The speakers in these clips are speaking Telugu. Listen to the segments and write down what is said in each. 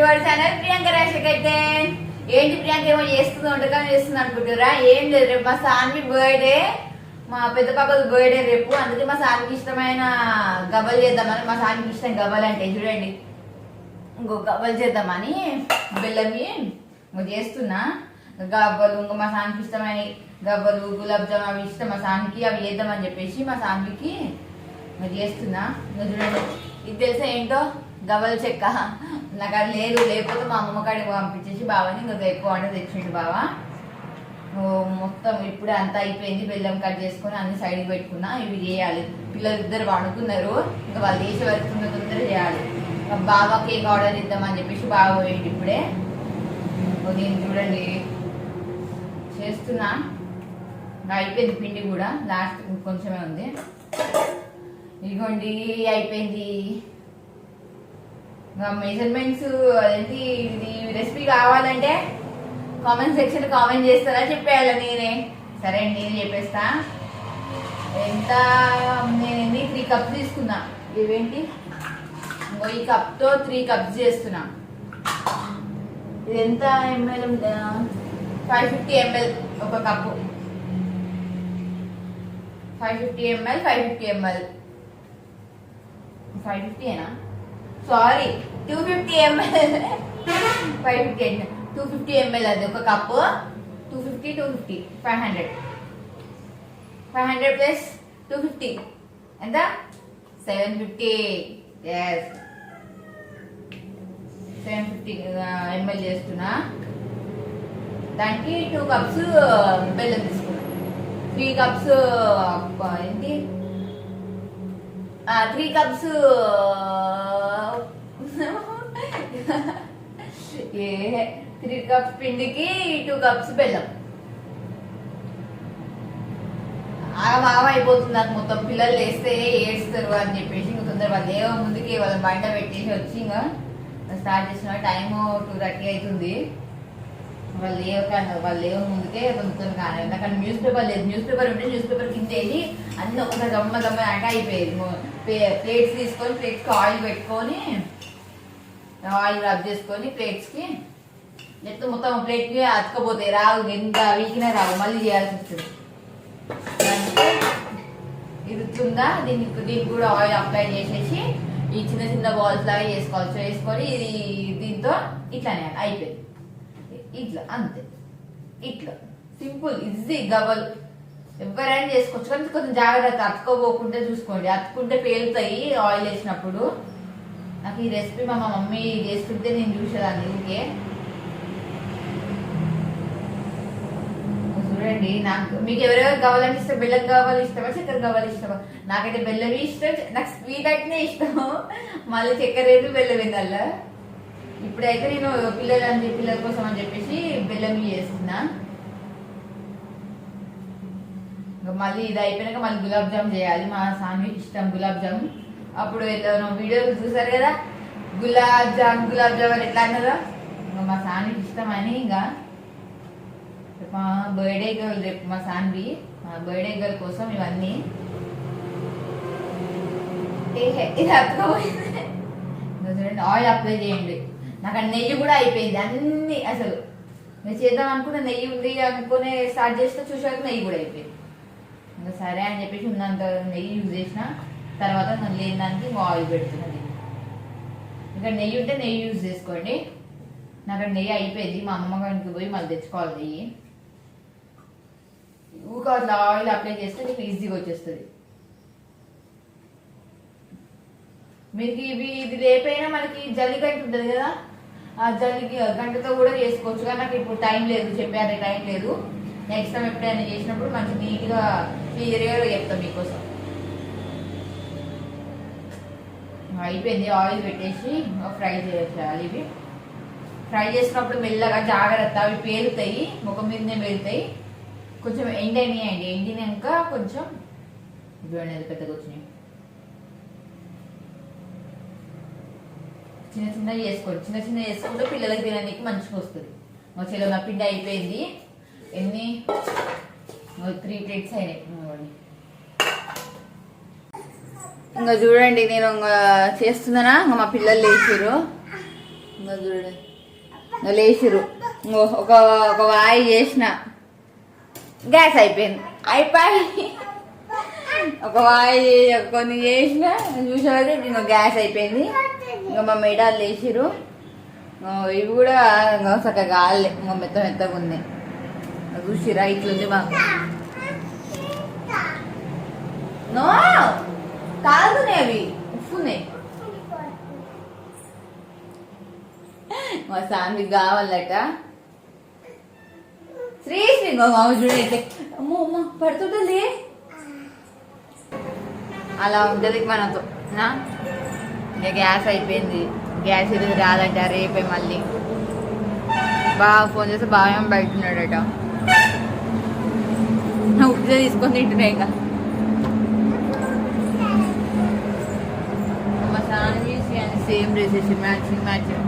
To our channel Priyanka Rajasekhar అయితే ఏంటి ప్రియాంక ఏమో చేస్తుంది వంటకం చేస్తుంది అనుకుంటారా? ఏం లేదు, రేపు మా సాన్వి బర్త్డే, మా పెద్ద పాపది బర్త్డే రేపు. అందుకే మా సాన్వికి ఇష్టమైన గవ్వలు చేద్దామని, మా సాన్వికి ఇష్టం గవ్వలు అంటే చూడండి, ఇంకో గవ్వలు చేద్దామని బెల్లంని చేస్తున్నా. గవ్వలు ఇంకా మా సాన్వికి ఇష్టమైన గవ్వలు, గులాబ్ జామ్ అవి ఇష్టం మా సాన్వికి, అవి చేద్దామని చెప్పేసి మా సాన్వికి చేస్తున్నా. ఇంకా చూడండి, ఇది తెలుసా ఏంటో? గవ్వల చెక్క. నాకు అది లేదు, లేకపోతే మా అమ్మమ్మ కాడికి పంపించేసి బావని ఇంకా ఎక్కువ వంట తెచ్చిండు బావ. మొత్తం ఇప్పుడే అంతా అయిపోయింది, బెల్లం కట్ చేసుకొని అన్ని సైడ్కి పెట్టుకున్నా. ఇవి చేయాలి, పిల్లలు ఇద్దరు వండుకున్నారు, ఇంకా వాళ్ళు చేసే వరకు తొందర చేయాలి. బావ కేక్ ఆర్డర్ ఇద్దామని చెప్పేసి బావ పోయింది ఇప్పుడే. నేను చూడండి చేస్తున్నా, అయిపోయింది పిండి కూడా, లాస్ట్ కొంచెమే ఉంది. ఇదిగోండి అయిపోయింది. మెజర్మెంట్స్ అదేంటి, ఇది రెసిపీ కావాలంటే కామెంట్ సెక్షన్ కామెంట్ చేస్తారా చెప్పేయాలి నేనే. సరే అండి, నేను చెప్పేస్తా. ఎంత నేను 3 కప్స్ తీసుకున్నా. ఇవేంటి, ఈ కప్తో 3 కప్స్ చేస్తున్నా. ఇది ఎంత ఎంఎల్? 550 ml ఒక కప్పు. 550 ml 550 ml 550ఏనా? సారీ, 250 ml 250 ml అది ఒక కప్పు. 250 500 ప్లస్ 250 ఎంత? 750. ఎస్, 750 ml చేస్తున్నా. దానికి 2 కప్స్ బెల్లం తీసుకున్నా. 3 కప్స్ ఏంటి, 3 కప్స్ 3 కప్స్ పిండికి 2 కప్స్ బెల్లం. ఆగమాగం అయిపోతుంది నాకు మొత్తం. పిల్లలు వేస్తే ఏడుస్తారు అని చెప్పేసి ఇంకా తొందర వాళ్ళు ఏవో ముందుకి వాళ్ళ బండ పెట్టేసి వచ్చి ఇంకా స్టార్ట్ చేసిన. టైము 2:30 అవుతుంది. వాళ్ళు ఏవో ముందుకే తొందరగా కానీ, ఎందుకంటే న్యూస్ పేపర్ లేదు. న్యూస్ పేపర్ ఉంటే న్యూస్ పేపర్ కింద వేసి అన్ని ఒకసారి దమ్మ అంటే అయిపోయేది. ప్లేట్స్ తీసుకొని ప్లేట్స్కి ఆయిల్ పెట్టుకొని, ఆయిల్ రబ్ చేసుకొని ప్లేట్స్కి లేకపోతే మొత్తం ప్లేట్కి అతుకపోతాయి, రావు. ఎంత వీకినా రావు, మళ్ళీ చేయాల్సి వస్తుంది. ఇరుతుందా, దీనికి కూడా ఆయిల్ అప్లై చేసేసి ఈ చిన్న చిన్న బాల్స్ లాగా చేసుకోవచ్చు. వేసుకొని ఇది దీంతో ఇట్లానే అయిపోయింది. ఇట్లా అంతే, ఇట్లా సింపుల్ ఈజీ గవ్వలు ఎవరైనా చేసుకోవచ్చు. కానీ కొంచెం జాగ్రత్త, అతుక్కోపోకుండా చూసుకోండి. అతుక్కుంటే పేలుతాయి ఆయిల్ వేసినప్పుడు. నాకు ఈ రెసిపీ మా మమ్మీ చేస్తుంటే నేను చూసేదాన్ని ఊరికే. చూడండి, నాకు మీకు ఎవరెవరు గవ్వలని ఇష్టం? బెల్లం గవ్వలు ఇష్టమా, చక్కెర గవ్వలు ఇష్టమా? నాకైతే బెల్లం ఇష్టం, నాకు స్వీట్ అయితేనే ఇష్టం. మళ్ళీ చక్కెర వేసి బెల్లం వేయాలా. ఇప్పుడైతే నేను పిల్లల కోసం అని చెప్పేసి బెల్లం చేస్తున్నా. మళ్ళీ ఇది అయిపోయినాక మళ్ళీ గులాబ్ జామ్ చేయాలి. మా సాన్వికి ఇష్టం గులాబ్ జామ్. అప్పుడు వీడియోలు చూసారు కదా, గులాబ్ జామ్ అని ఎట్లా అన్నారో. ఇంకా మా సాన్వికి ఇష్టం అని, ఇంకా మా బర్త్డే గర్ల్ రేపు మా సాన్వి, మా బర్త్డే గర్ల్ కోసం ఇవన్నీ. ఇది అతుకపోయింది. చూడండి, ఆయిల్ అప్లై చేయండి. నాకు ఆ నెయ్యి కూడా అయిపోయింది అన్ని. అసలు నేను చేద్దాం అనుకున్న నెయ్యి ఉంది అనుకునే స్టార్ట్ చేస్తే చూసాక నెయ్యి కూడా అయిపోయింది. ఇంకా సరే అని చెప్పేసి ఉన్నంత నెయ్యి యూజ్ చేసిన తర్వాత నేను లేని దానికి ఆయిల్ పెడుతున్నది. ఇంకా నెయ్యి ఉంటే నెయ్యి యూజ్ చేసుకోండి. నాకు నెయ్యి అయిపోయింది, మా అమ్మమ్మ గారికి పోయి మళ్ళీ తెచ్చుకోవాలి నెయ్యి. ఊక అట్లా ఆయిల్ అప్లై చేస్తే నీకు ఈజీగా వచ్చేస్తుంది. మీకు ఇది లేపైనా మనకి జల్లి గంట ఉంటుంది కదా, ఆ జల్లి గంటతో కూడా చేసుకోవచ్చు. కానీ నాకు ఇప్పుడు టైం లేదు, చెప్పాను టైం లేదు. నెక్స్ట్ టైం ఎప్పుడైనా చేసినప్పుడు మంచి నీట్గా క్లియర్గా చెప్తాం మీకోసం. అయిపోయింది, ఆయిల్ పెట్టేసి ఫ్రై చేయాలి. ఇవి ఫ్రై చేసినప్పుడు మెల్లగా జాగ్రత్త, అవి పేలుతాయి, ముఖం మీదనే పేలుతాయి. కొంచెం ఎండినాయండి, ఎండినాక కొంచెం చూడండి పెద్దగా వచ్చినాయి. చిన్న చిన్న చేసుకోండి, చిన్న చిన్న చేసుకుంటే పిల్లలకి తినడానికి మంచిగా వస్తుంది. మా చెల్లె పిండి అయిపోయింది. ఎన్ని 3 ప్లేట్స్ అయినాయి. ఇంకా చూడండి, నేను చేస్తున్నానా, మా పిల్లలు లేచారు. ఇంకా చూడండి లేచిరు. ఒక ఒక వాయి చేసిన గ్యాస్ అయిపోయింది. ఒక వాయి కొన్ని చేసిన చూసేవారు ఇంకా గ్యాస్ అయిపోయింది. ఇంకా మా మేడాలు లేచిరు. ఇవి కూడా చక్కగా కాలే, ఇంకా మెత్తగా ఉంది. చూసిరా ఇట్లుంది మాకు. నో కాలుతున్నాయి, అవి ఉప్పున్నాయి. మా సామి కావాలట. శ్రీశ్రీ చూడండి అమ్మో అమ్మ పడుతుంటుంది. అలా ఉంటుంది మనతో. ఇక గ్యాస్ అయిపోయింది. గ్యాస్ ఇది రాదంట, రేపే మళ్ళీ. బాగా ఫోన్ చేస్తే బాగా బయట ఉన్నాడట. ఉప్పు తీసుకొని తింటున్నాయి. ఇక మా సాన్వి సేమ్ డ్రెస్ మ్యాచింగ్.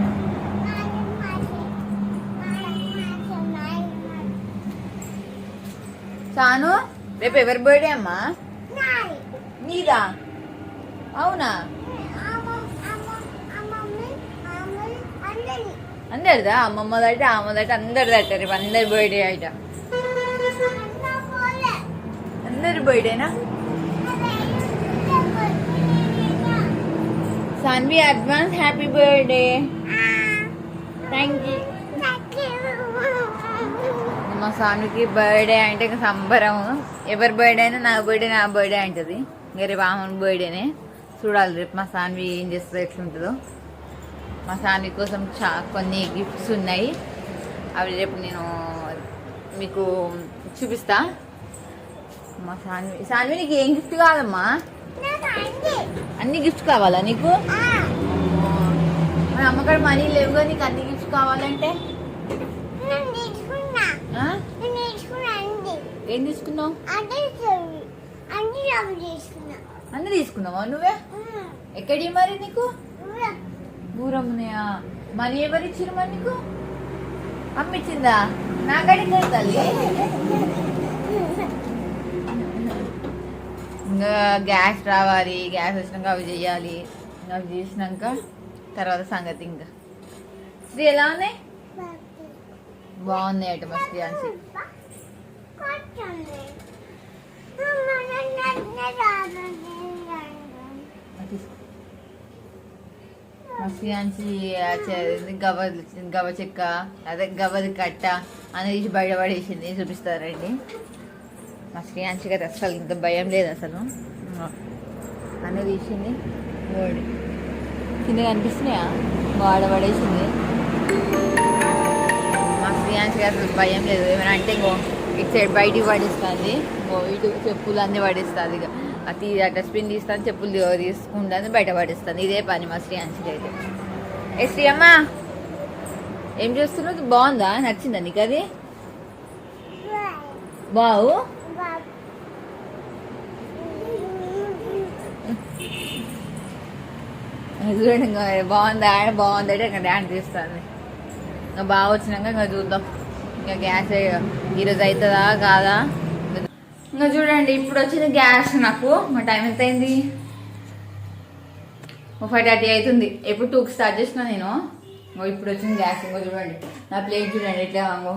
సాను రేపు ఎవరి బర్త్డే అమ్మా? నీదా? అవునా? అందరిదా? అమ్మమ్మదట, అమ్మదట, అందరిదట. రేపు అందరి బర్త్డే అట. అందరి బర్త్డేనా? Sanvi advance happy birthday. Thank you. మా సాన్వికి బర్త్డే అంటే ఇంకా సంబరం. ఎవరి బర్త్డే అయినా నా బర్త్డే అంటది. ఇంకా రేపు ఆమె బర్త్డేనే. చూడాలి రేపు మా సాన్వి ఏం చేస్తుందో, ఎట్లుంటుందో. మా సాన్వి కోసం కొన్ని గిఫ్ట్స్ ఉన్నాయి. అవి రేపు నేను మీకు చూపిస్తా. మా సాన్వి నీకు ఏం గిఫ్ట్ కావాలమ్మా? అన్ని గిఫ్ట్స్ కావాలా నీకు? మన అమ్మకాడ మనీ లేవుగా నీకు అన్ని గిఫ్ట్స్ కావాలంటే? ఏం తీసుకున్నావు? అన్ని తీసుకున్నావా నువ్వే? ఎక్కడి మరి నీకు? దూరం ఉన్నాయా? మనీ ఎవరు ఇచ్చారు మరి నీకు? అమ్మిచ్చిందా? నాకడికి తల్లి. ఇంకా గ్యాస్ రావాలి. గ్యాస్ వచ్చినాక అవి చెయ్యాలి. అవి చేసినాక తర్వాత సంగతి. ఇంకా శ్రీ ఎలా ఉన్నాయి? బాగున్నాయి అట మా శ్రీయాన్సి. మా శ్రీయాన్సి గవ్వ చెక్క, అదే గవ్వది కట్ట అనేది బయటపడేసింది. చూపిస్తారండి. మా శ్రీయాన్సికి అయితే అసలు ఇంత భయం లేదు అసలు. అనేది తీసింది. కింద కనిపిస్తున్నాయా? వాడబడేసింది. మా శ్రీయాన్సికి అసలు భయం లేదు. ఏమైనా అంటే ఇంకో ఇటు సైడ్ బయటికి పడిస్తుంది. ఇటు చెప్పులు అన్నీ పడిస్తుంది. ఇక అది డస్ట్బిన్ తీస్తాను, చెప్పులు తీసుకుంటుంది, బయట పడిస్తుంది. ఇదే పని మా శ్రీయాన్సికి అయితే. ఏ శ్రీ అమ్మ ఏం చేస్తున్నావు? బాగుందా? నచ్చిందా నీకు అది? బావు చూడండి. ఇంకా బాగుందా? బాగుందంటే ఇంకా డ్యాన్స్ తీస్తుంది. ఇంకా బాగా వచ్చినాక ఇంకా చూద్దాం. ఇంకా గ్యాస్ ఈరోజు అవుతుందా కాదా? ఇంకా చూడండి ఇప్పుడు వచ్చింది గ్యాస్. నాకు మా టైం ఎంత అయింది? 5:30 అవుతుంది. ఎప్పుడు 2కి స్టార్ట్ చేసిన నేను. ఇప్పుడు వచ్చింది గ్యాస్. ఇంకో చూడండి నా ప్లేట్ చూడండి ఎట్లా వాంగో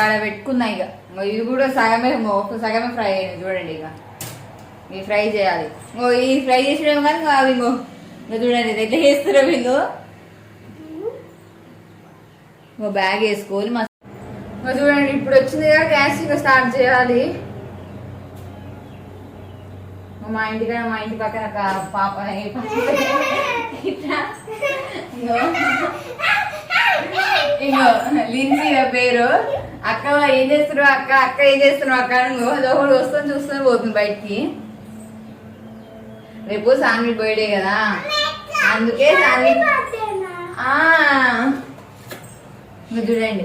ఆడ పెట్టుకున్నా. ఇక ఇది కూడా సగమే ఫ్రై అయింది. చూడండి ఇక ఇవి ఫ్రై చేయాలి. ఈ ఫ్రై చేసేయడం కానీ కాదు. ఇంకో చూడండి ఇది ఎట్లా చేస్తున్నావు? ఇంకో బ్యాగ్ వేసుకోవాలి. చూడండి ఇప్పుడు వచ్చింది కదా గ్యాస్. ఇంకా స్టార్ట్ చేయాలి. మా ఇంటి పక్కన పాప ఇంకో లిన్సీ పేరు. అక్క ఏం చేస్తున్నావు? అక్క ఏం చేస్తున్నావు? అక్క ఒకడు వస్తాను చూస్తాను పోతుంది బయటికి. రేపు సాన్వి బర్త్డే కదా, అందుకే సాన్వి. చూడండి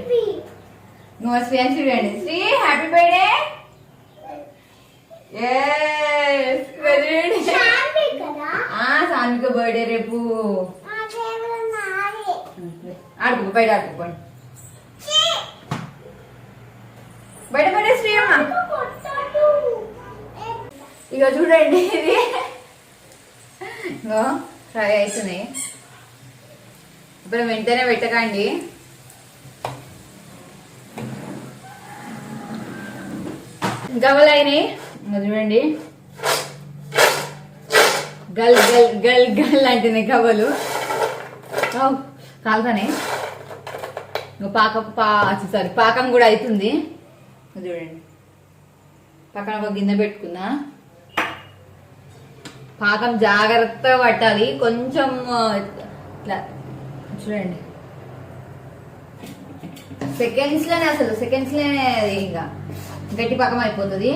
నువ్వు శ్రీ చూడండి. Sri happy birthday. Sanvika birthday రేపు. ఆడుకో బయట ఆడుకోండి. బయట శ్రీ అమ్మ. ఇక చూడండి ఇది ఫ్రై అవుతున్నాయి. ఇప్పుడు వెంటనే పెట్టకండి, గవ్వలు అయినాయి చూడండి. గల్ గల్ గల్ గల్ అంటున్నాయి గవ్వలు, కాలుతానే. పాకం కూడా అవుతుంది చూడండి. పక్కన ఒక గిన్నె పెట్టుకున్నా. పాకం జాగ్రత్తగా పట్టాలి, కొంచెం ఇట్లా చూడండి. సెకండ్స్లోనే ఇంకా గట్టి పాకం అయిపోతుంది.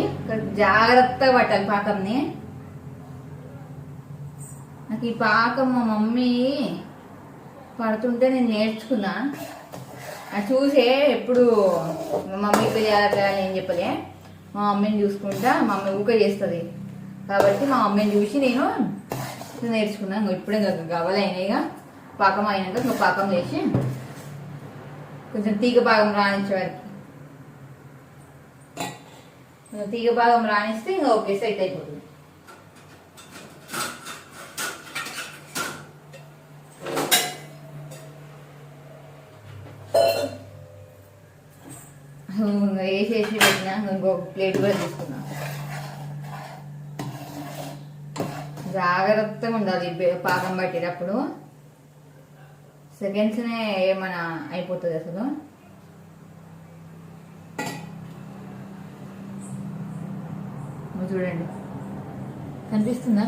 జాగ్రత్తగా పట్టాలి పాకంని. నాకు ఈ పాకం మా మమ్మీ పడుతుంటే నేను నేర్చుకున్నా. అది చూసే ఎప్పుడు మా మమ్మీ ఇట్లా చేయాలి ఏం చెప్పలే, మా మమ్మీని చూసుకుంటా. మా మమ్మీ ఊకే చేస్తుంది కాబట్టి మా మమ్మీని చూసి నేను నేర్చుకున్నాను. ఇప్పుడే గవ్వలైనాయిగా, పాకం అయినాక పాకం వేసి కొంచెం తీగ భాగం రాణించే వరకు, తీగ భాగం రాణిస్తే ఇంకా ఓకే సెట్ అయిపోతుంది. వేసేసి పెట్టినా. ఇంకొక ప్లేట్ కూడా తీసుకున్నా. జాగ్రత్తగా ఉండాలి పాకం పట్టేటప్పుడు. సెకండ్స్నే ఏమైనా అయిపోతుంది అసలు. చూడండి కనిపిస్తుందా?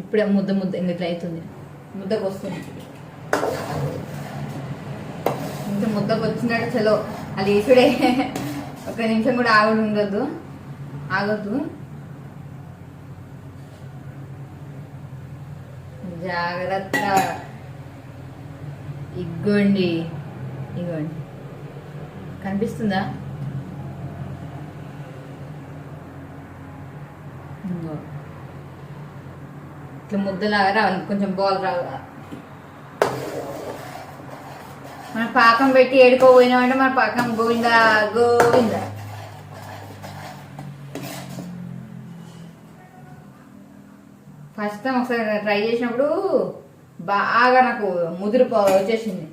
ఇప్పుడే ముద్ద ఇట్లా అవుతుంది, ముద్దకు వస్తుంది. ఇంత ముద్దకు వచ్చినట్టు చలో అది వేసుడే. ఒక నిమిషం కూడా ఆగొద్దు. జాగ్రత్త. ఇగోండి కనిపిస్తుందా? ఇట్లా ముద్దలాగా రావాలి, కొంచెం బాల్ రావాలి. మన పాకం పెట్టి ఏడుకోపోయినామంటే మన పాకం గోవిందా. ఫస్ట్ టైం ఒకసారి ట్రై చేసినప్పుడు బాగా నాకు ముదురు వచ్చేసింది.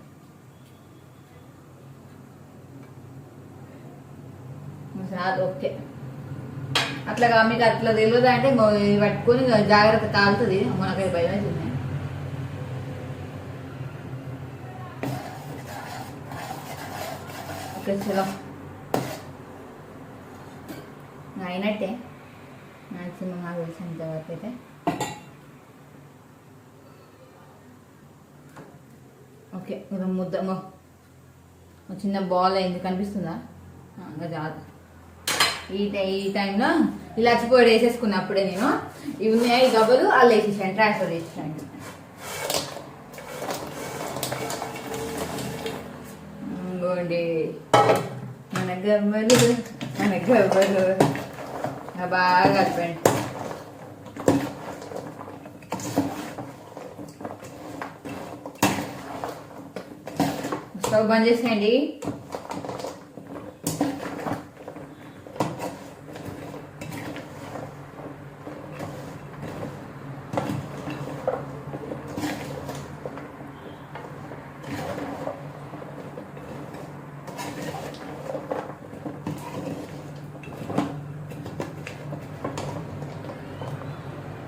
ఓకే, అట్లాగా మీకు అట్లా తెలియదు అంటే పట్టుకొని జాగ్రత్త కాలుతుంది. మనకైతే భయం అవుతుంది. ఓకే చలో అయినట్టే మ్యాక్సిమం నాకు తెలిసినంత వరకు అయితే. ఓకే ముద్ద చిన్న బాల్ అయింది, కనిపిస్తుందా? ఇంకా చాలు. ఈ టైంలో ఇలాచి పొడి వేసేసుకున్నా. అప్పుడే నేను ఇవి ఉన్నాయి గవ్వలు అలా వేసేసాను, ట్రాన్స్ఫర్ చేసేసాను. ఇంకోండి మన గవ్వలు బాగా కలిపండి. స్టవ్ బంద్ చేసేయండి.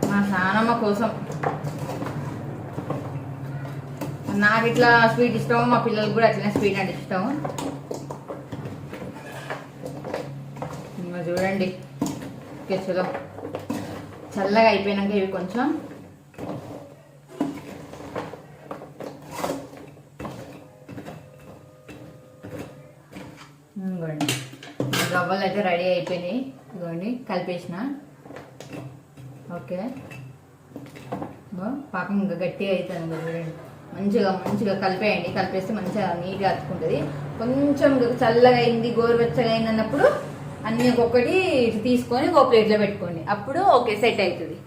మా నానమ్మ కోసం. నాకు ఇట్లా స్వీట్ ఇష్టం, మా పిల్లలకు కూడా అట్లనే స్వీట్ అంటే ఇష్టం. చూడండి చలో చల్లగా అయిపోయినాక ఇవి కొంచెం ఇవ్వండి. గవ్వలు అయితే రెడీ అయిపోయినాయి. ఇవ్వండి కలిపేసిన. ఓకే పాకం ఇంకా గట్టిగా అవుతుంది. చూడండి మంచిగా కలిపేయండి. కలిపేస్తే మంచిగా నీట్గా అతుకుంటుంది. కొంచెం చల్లగా అయింది, గోరువెచ్చగా అయింది అన్నప్పుడు అన్నీ ఒక్కొక్కటి తీసుకొని ఒక ప్లేట్లో పెట్టుకోండి. అప్పుడు ఓకే సెట్ అవుతుంది.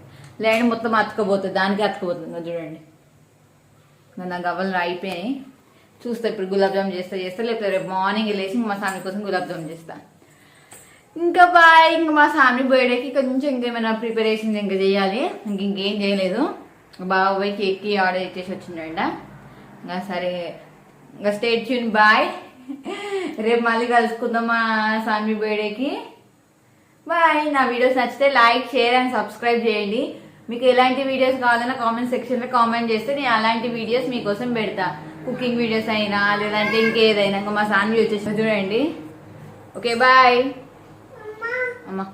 లేదంటే మొత్తం అతుకపోతుంది, దానికి అతుకపోతుంది. చూడండి నా గవ్వలు అయిపోయినాయి. చూస్తా ఇప్పుడు గులాబ్ జామ్ చేస్తా లేకపోతే రేపు మార్నింగ్ వెళ్ళేసి మా సామి కోసం గులాబ్ జామ్ చేస్తా. ఇంకా బాయ్. ఇంకా మా సామి బర్త్డేకి కొంచెం ఇంకేమైనా ప్రిపరేషన్స్ ఇంకా చేయాలి. ఇంకేం చేయలేదు. బాబాయ్ కేక్కి ఆర్డర్ ఇచ్చేసి వచ్చిండ. ఇంకా సరే ఇంకా స్టే ట్యూన్ బాయ్. రేపు మళ్ళీ కలుసుకుందాం మా సామి బర్త్డేకి. బాయ్. నా వీడియోస్ నచ్చితే లైక్, షేర్ అండ్ సబ్స్క్రైబ్ చేయండి. మీకు ఎలాంటి వీడియోస్ కావాలన్నా కామెంట్ సెక్షన్లో కామెంట్ చేస్తే నేను అలాంటి వీడియోస్ మీకోసం పెడతా. కుకింగ్ వీడియోస్ అయినా లేదంటే ఇంకేదైనా. ఇంకా మా సామి వచ్చేసి చూడండి. ఓకే బాయ్ అమ్మా.